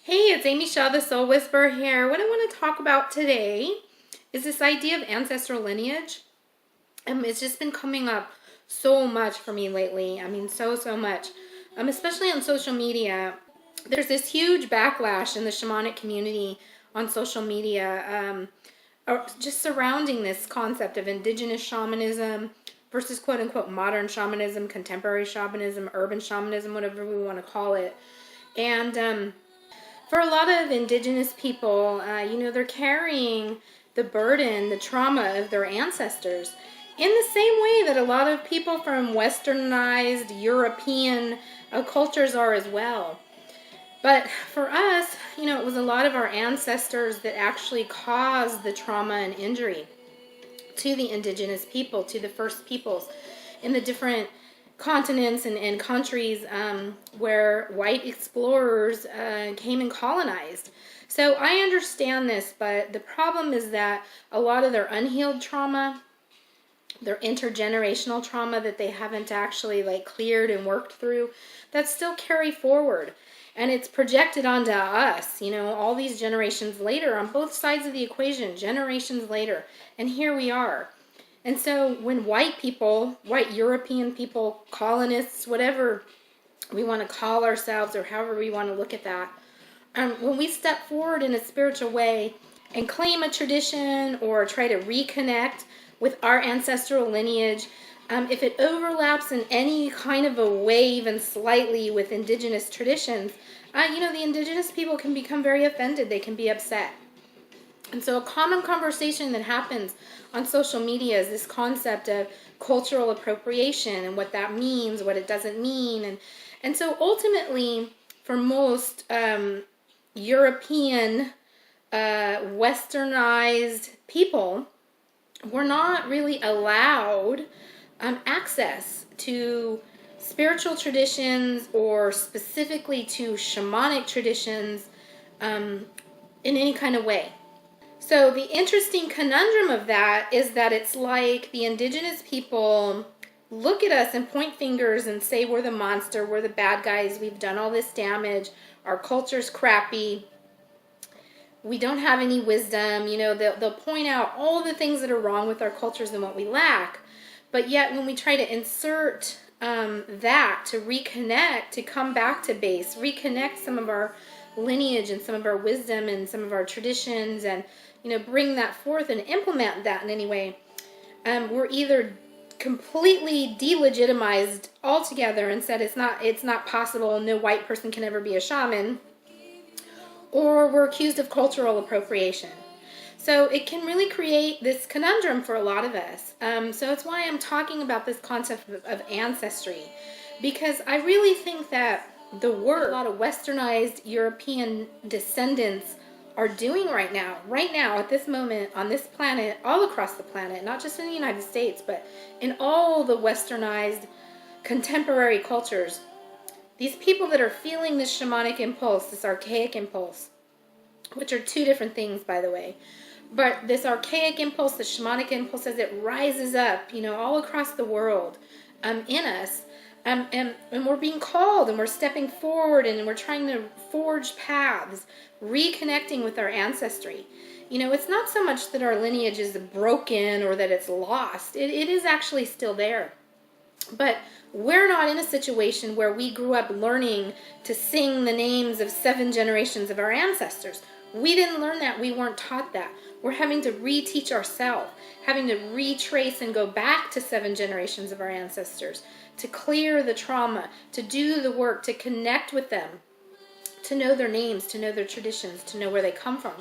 Hey, it's Amy Shaw, the Soul Whisperer here. What I want to talk about today is this idea of ancestral lineage. It's just been coming up so much for me lately. So much. Especially on social media. There's this huge backlash in the shamanic community on social media, just surrounding this concept of indigenous shamanism versus quote-unquote modern shamanism, contemporary shamanism, urban shamanism, whatever we want to call it. And for a lot of indigenous people, they're carrying the burden, the trauma of their ancestors in the same way that a lot of people from westernized European cultures are as well. But for us, it was a lot of our ancestors that actually caused the trauma and injury to the indigenous people, to the first peoples in the different continents and countries where white explorers came and colonized. So I understand this, but the problem is that a lot of their unhealed trauma, their intergenerational trauma that they haven't actually cleared and worked through, that still carry forward. And it's projected onto us, all these generations later, on both sides of the equation, generations later. And here we are. And so when white people, white European people, colonists, whatever we want to call ourselves or however we want to look at that, when we step forward in a spiritual way and claim a tradition or try to reconnect with our ancestral lineage, if it overlaps in any kind of a way, even slightly, with indigenous traditions, the indigenous people can become very offended. They can be upset. And so a common conversation that happens on social media is this concept of cultural appropriation and what that means, what it doesn't mean. And so ultimately, for most European, westernized people, we're not really allowed access to spiritual traditions or specifically to shamanic traditions in any kind of way. So the interesting conundrum of that is that it's like the indigenous people look at us and point fingers and say we're the monster, we're the bad guys, we've done all this damage, our culture's crappy, we don't have any wisdom, they'll point out all the things that are wrong with our cultures and what we lack. But yet when we try to insert that to reconnect, to come back to base, reconnect some of our lineage and some of our wisdom and some of our traditions and bring that forth and implement that in any way, we're either completely delegitimized altogether and said it's not possible, no white person can ever be a shaman, or we're accused of cultural appropriation. So it can really create this conundrum for a lot of us. So it's why I'm talking about this concept of ancestry, because I really think that the work a lot of westernized European descendants are doing right now at this moment on this planet, all across the planet, not just in the United States, but in all the westernized contemporary cultures, these people that are feeling this shamanic impulse, this archaic impulse, which are two different things, by the way, but this archaic impulse, the shamanic impulse, as it rises up, all across the world, in us, and we're being called and we're stepping forward and we're trying to forge paths, reconnecting with our ancestry. It's not so much that our lineage is broken or that it's lost. It is actually still there. But we're not in a situation where we grew up learning to sing the names of 7 generations of our ancestors. We didn't learn that. We weren't taught that. We're having to reteach ourselves, having to retrace and go back to 7 generations of our ancestors, to clear the trauma, to do the work, to connect with them, to know their names, to know their traditions, to know where they come from.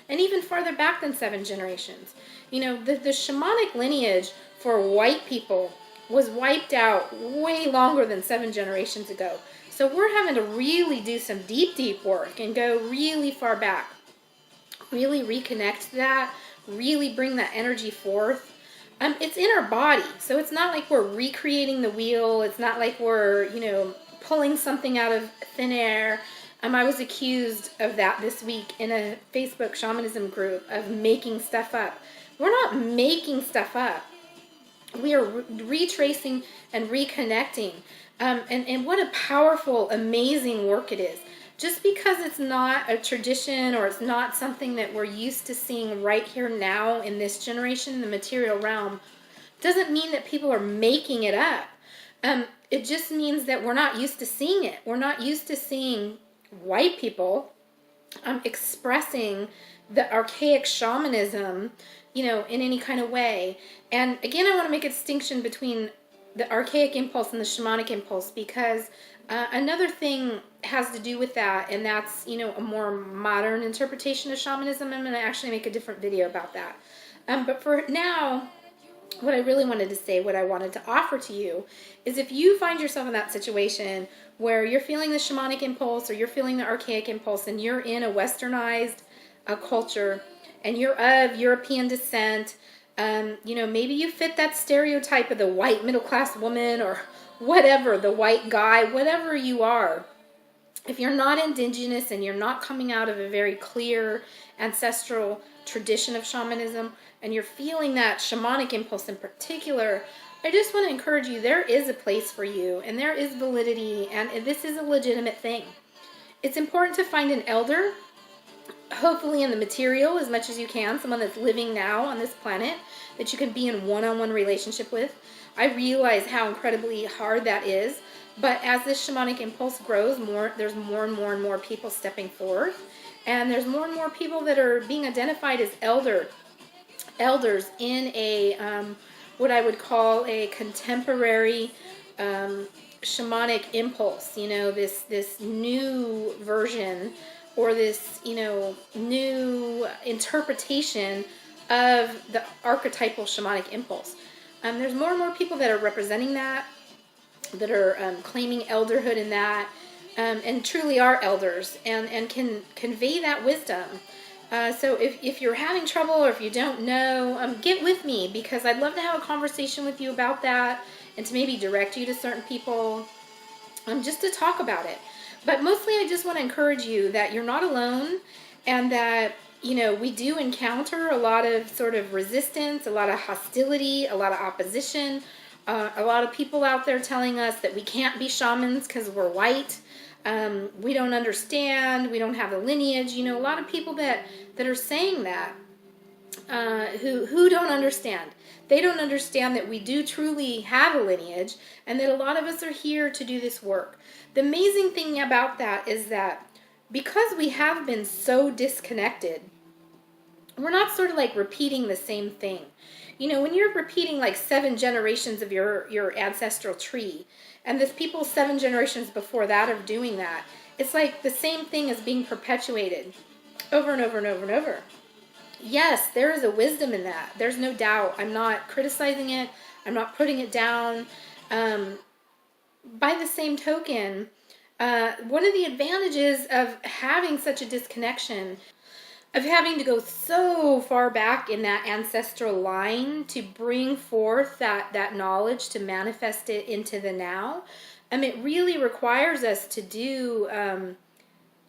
And even farther back than 7 generations. The shamanic lineage for white people was wiped out way longer than 7 generations ago. So we're having to really do some deep work and go really far back. Really reconnect that, really bring that energy forth. It's in our body, so it's not like we're recreating the wheel. It's not like we're, pulling something out of thin air. I was accused of that this week in a Facebook shamanism group of making stuff up. We're not making stuff up. We are retracing and reconnecting. And what a powerful, amazing work it is. just because it's not a tradition or it's not something that we're used to seeing right here now in this generation in the material realm, doesn't mean that people are making it up. It just means that we're not used to seeing it. We're not used to seeing white people expressing the archaic shamanism, in any kind of way. And again, I want to make a distinction between the archaic impulse and the shamanic impulse, because another thing has to do with that, and that's, a more modern interpretation of shamanism. I'm going to actually make a different video about that. But for now, what I really wanted to say, what I wanted to offer to you, is if you find yourself in that situation where you're feeling the shamanic impulse or you're feeling the archaic impulse and you're in a westernized culture and you're of European descent, maybe you fit that stereotype of the white middle-class woman or whatever, the white guy, whatever you are. If you're not indigenous and you're not coming out of a very clear ancestral tradition of shamanism, and you're feeling that shamanic impulse in particular, I just want to encourage you, there is a place for you, and there is validity, and this is a legitimate thing. It's important to find an elder, hopefully in the material as much as you can, someone that's living now on this planet that you can be in one-on-one relationship with. I realize how incredibly hard that is, but as this shamanic impulse grows, there's more and more people stepping forth, and there's more and more people that are being identified as elders in a what I would call a contemporary shamanic impulse. This new version or this new interpretation of the archetypal shamanic impulse. There's more and more people that are representing that are claiming elderhood in that, and truly are elders and can convey that wisdom. So if you're having trouble or if you don't know, get with me, because I'd love to have a conversation with you about that and to maybe direct you to certain people, just to talk about it. But mostly I just want to encourage you that you're not alone, and that, we do encounter a lot of sort of resistance, a lot of hostility, a lot of opposition, a lot of people out there telling us that we can't be shamans because we're white. We don't understand, we don't have a lineage. A lot of people that are saying that, who don't understand. They don't understand that we do truly have a lineage, and that a lot of us are here to do this work. The amazing thing about that is that because we have been so disconnected, we're not sort of like repeating the same thing. When you're repeating like 7 generations of your ancestral tree, and there's people 7 generations before that are doing that, it's like the same thing is being perpetuated over and over and over and over. Yes, there is a wisdom in that. There's no doubt. I'm not criticizing it. I'm not putting it down. By the same token, one of the advantages of having such a disconnection, of having to go so far back in that ancestral line to bring forth that knowledge, to manifest it into the now, it really requires us to do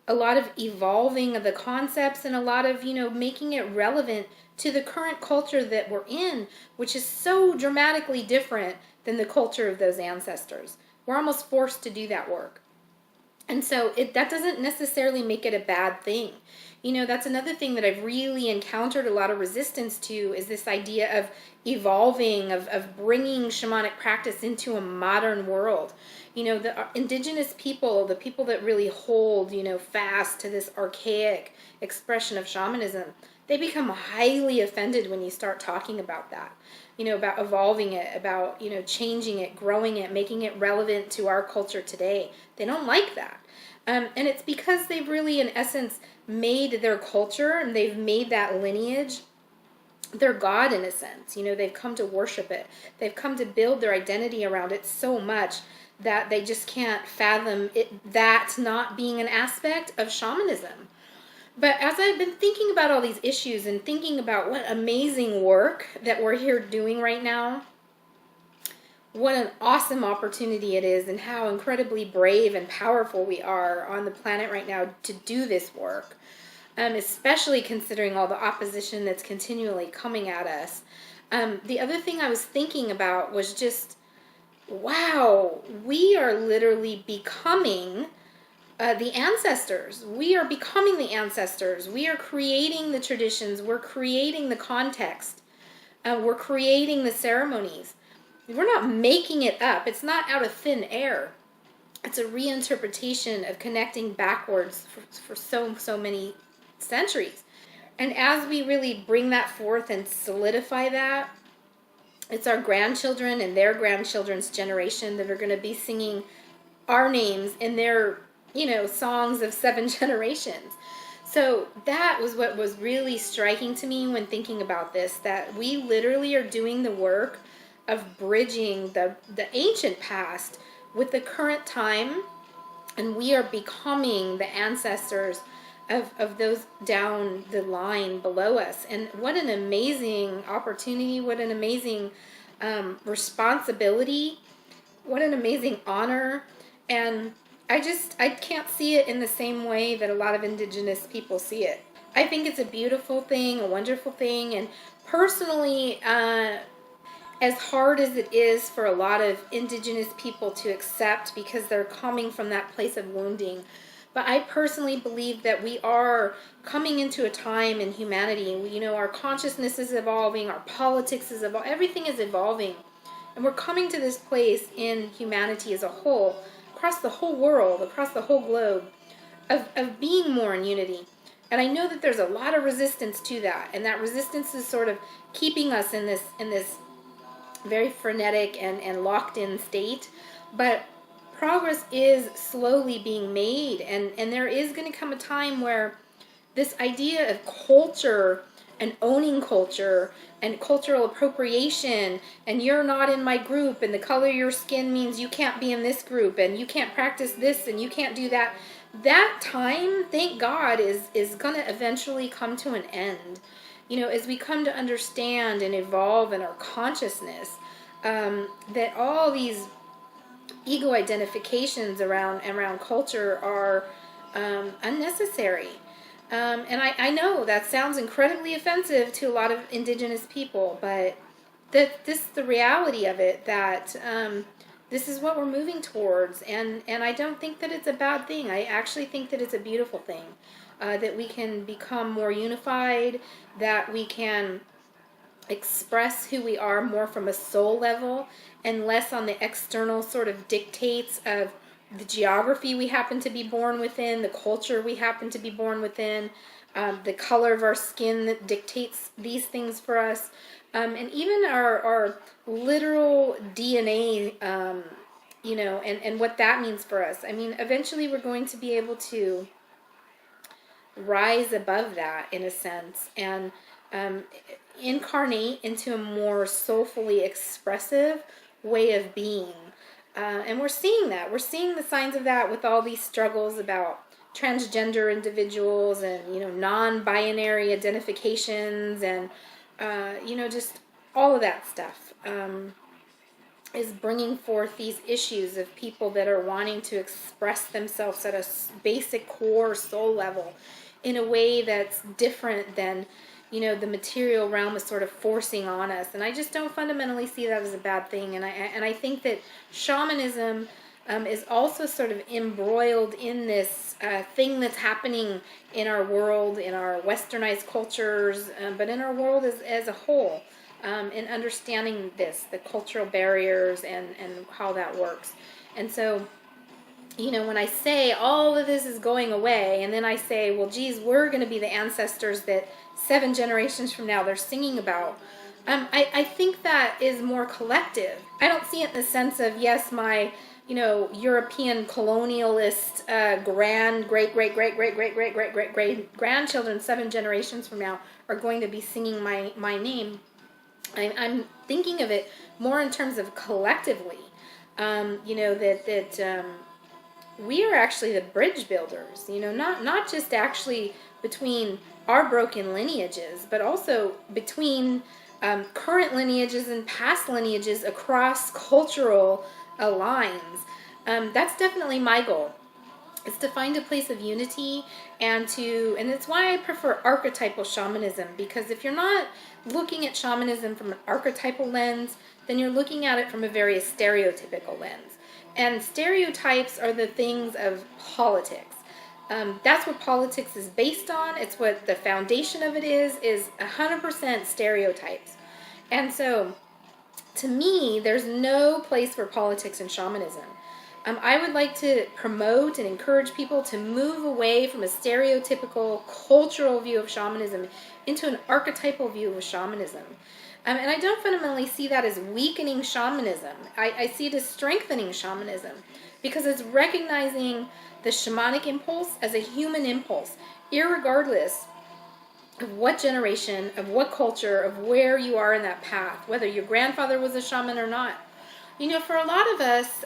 a lot of evolving of the concepts, and a lot of, making it relevant to the current culture that we're in, which is so dramatically different than the culture of those ancestors. We're almost forced to do that work. And so that doesn't necessarily make it a bad thing. That's another thing that I've really encountered a lot of resistance to, is this idea of evolving, of bringing shamanic practice into a modern world. The indigenous people, the people that really hold, fast to this archaic expression of shamanism, they become highly offended when you start talking about that. About evolving it, about, changing it, growing it, making it relevant to our culture today. They don't like that. And it's because they've really, in essence, made their culture, and they've made that lineage their God, in a sense. They've come to worship it. They've come to build their identity around it so much that they just can't fathom that not being an aspect of shamanism. But as I've been thinking about all these issues and thinking about what amazing work that we're here doing right now, what an awesome opportunity it is, and how incredibly brave and powerful we are on the planet right now to do this work, especially considering all the opposition that's continually coming at us. The other thing I was thinking about was just, wow, we are literally becoming the ancestors. We are becoming the ancestors. We are creating the traditions. We're creating the context. We're creating the ceremonies. We're not making it up. It's not out of thin air. It's a reinterpretation of connecting backwards for so many centuries. And as we really bring that forth and solidify that, it's our grandchildren and their grandchildren's generation that are going to be singing our names in their, songs of 7 generations. So that was what was really striking to me when thinking about this, that we literally are doing the work of bridging the ancient past with the current time, and we are becoming the ancestors of those down the line below us. And what an amazing opportunity, what an amazing responsibility, what an amazing honor. And I can't see it in the same way that a lot of indigenous people see it. I think it's a beautiful thing, a wonderful thing, and personally, as hard as it is for a lot of indigenous people to accept because they're coming from that place of wounding, but I personally believe that we are coming into a time in humanity, our consciousness is evolving, our politics is evolving, everything is evolving, and we're coming to this place in humanity as a whole, across the whole world, across the whole globe, of being more in unity. And I know that there's a lot of resistance to that, and that resistance is sort of keeping us in this very frenetic and locked in state. But progress is slowly being made, and there is going to come a time where this idea of culture and owning culture and cultural appropriation, and you're not in my group, and the color of your skin means you can't be in this group, and you can't practice this, and you can't do that. That time, thank God, is going to eventually come to an end. As we come to understand and evolve in our consciousness, that all these ego identifications around culture are unnecessary. And I know that sounds incredibly offensive to a lot of indigenous people, but this is the reality of it, that this is what we're moving towards, and I don't think that it's a bad thing. I actually think that it's a beautiful thing, that we can become more unified, that we can express who we are more from a soul level and less on the external sort of dictates of the geography we happen to be born within, the culture we happen to be born within, the color of our skin that dictates these things for us, and even our literal DNA, and what that means for us. I mean, eventually we're going to be able to rise above that, in a sense, and incarnate into a more soulfully expressive way of being. And we're seeing that. We're seeing the signs of that with all these struggles about transgender individuals and, non-binary identifications and, just all of that stuff is bringing forth these issues of people that are wanting to express themselves at a basic core soul level in a way that's different than, the material realm is sort of forcing on us. And I just don't fundamentally see that as a bad thing. And I think that shamanism is also sort of embroiled in this thing that's happening in our world, in our westernized cultures, but in our world as a whole, in understanding the cultural barriers and how that works. And so, when I say all of this is going away, and then I say, well, geez, we're going to be the ancestors that 7 generations from now they're singing about, I think that is more collective. I don't see it in the sense of, yes, my, European colonialist great grandchildren 7 generations from now are going to be singing my name. I'm thinking of it more in terms of collectively, that we are actually the bridge builders, not just actually between our broken lineages, but also between current lineages and past lineages across cultural lines. That's definitely my goal. It's to find a place of unity and it's why I prefer archetypal shamanism, because if you're not looking at shamanism from an archetypal lens, then you're looking at it from a very stereotypical lens. And stereotypes are the things of politics. That's what politics is based on. It's what the foundation of it is 100% stereotypes. And so, to me, there's no place for politics in shamanism. I would like to promote and encourage people to move away from a stereotypical cultural view of shamanism into an archetypal view of shamanism. And I don't fundamentally see that as weakening shamanism. I see it as strengthening shamanism, because it's recognizing the shamanic impulse as a human impulse, irregardless of what generation, of what culture, of where you are in that path, whether your grandfather was a shaman or not. You know, for a lot of us,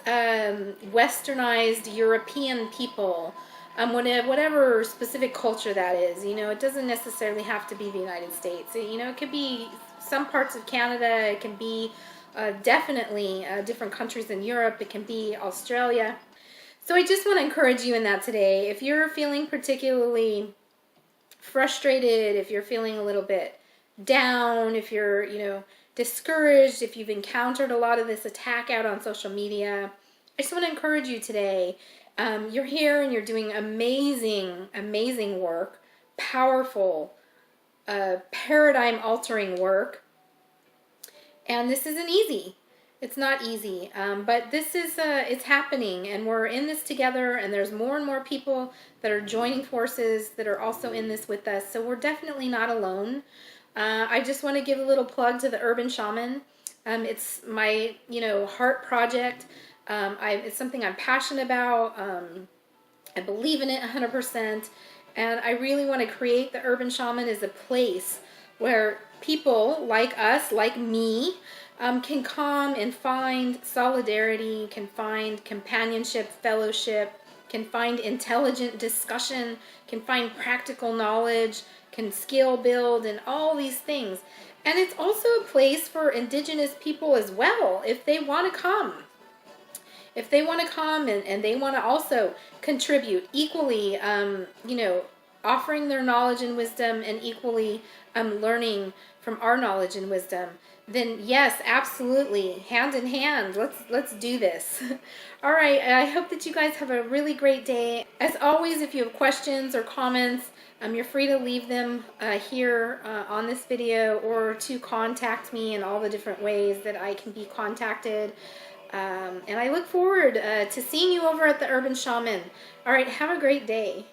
westernized European people, whatever specific culture that is, you know, it doesn't necessarily have to be the United States. You know, it could be some parts of Canada, it can be definitely different countries in Europe, it can be Australia. So I just want to encourage you in that today. If you're feeling particularly frustrated, if you're feeling a little bit down, if you're, you know, discouraged, if you've encountered a lot of this attack out on social media, I just want to encourage you today. You're here and you're doing amazing, amazing work, powerful, paradigm altering work. And this isn't easy. It's not easy, but this is, it's happening, and we're in this together, and there's more and more people that are joining forces that are also in this with us, so we're definitely not alone. I just want to give a little plug to the Urban Shaman. It's my, you know, heart project. It's something I'm passionate about. I believe in it 100%, and I really want to create the Urban Shaman as a place where people like us, like me, can come and find solidarity, can find companionship, fellowship, can find intelligent discussion, can find practical knowledge, can skill build, and all these things. And it's also a place for indigenous people as well, if they want to come. If they want to come and they want to also contribute equally, you know, offering their knowledge and wisdom, and equally learning from our knowledge and wisdom, then yes, absolutely, hand in hand, let's do this. All right, I hope that you guys have a really great day. As always, if you have questions or comments, you're free to leave them here on this video, or to contact me in all the different ways that I can be contacted. And I look forward to seeing you over at the Urban Shaman. All right, have a great day.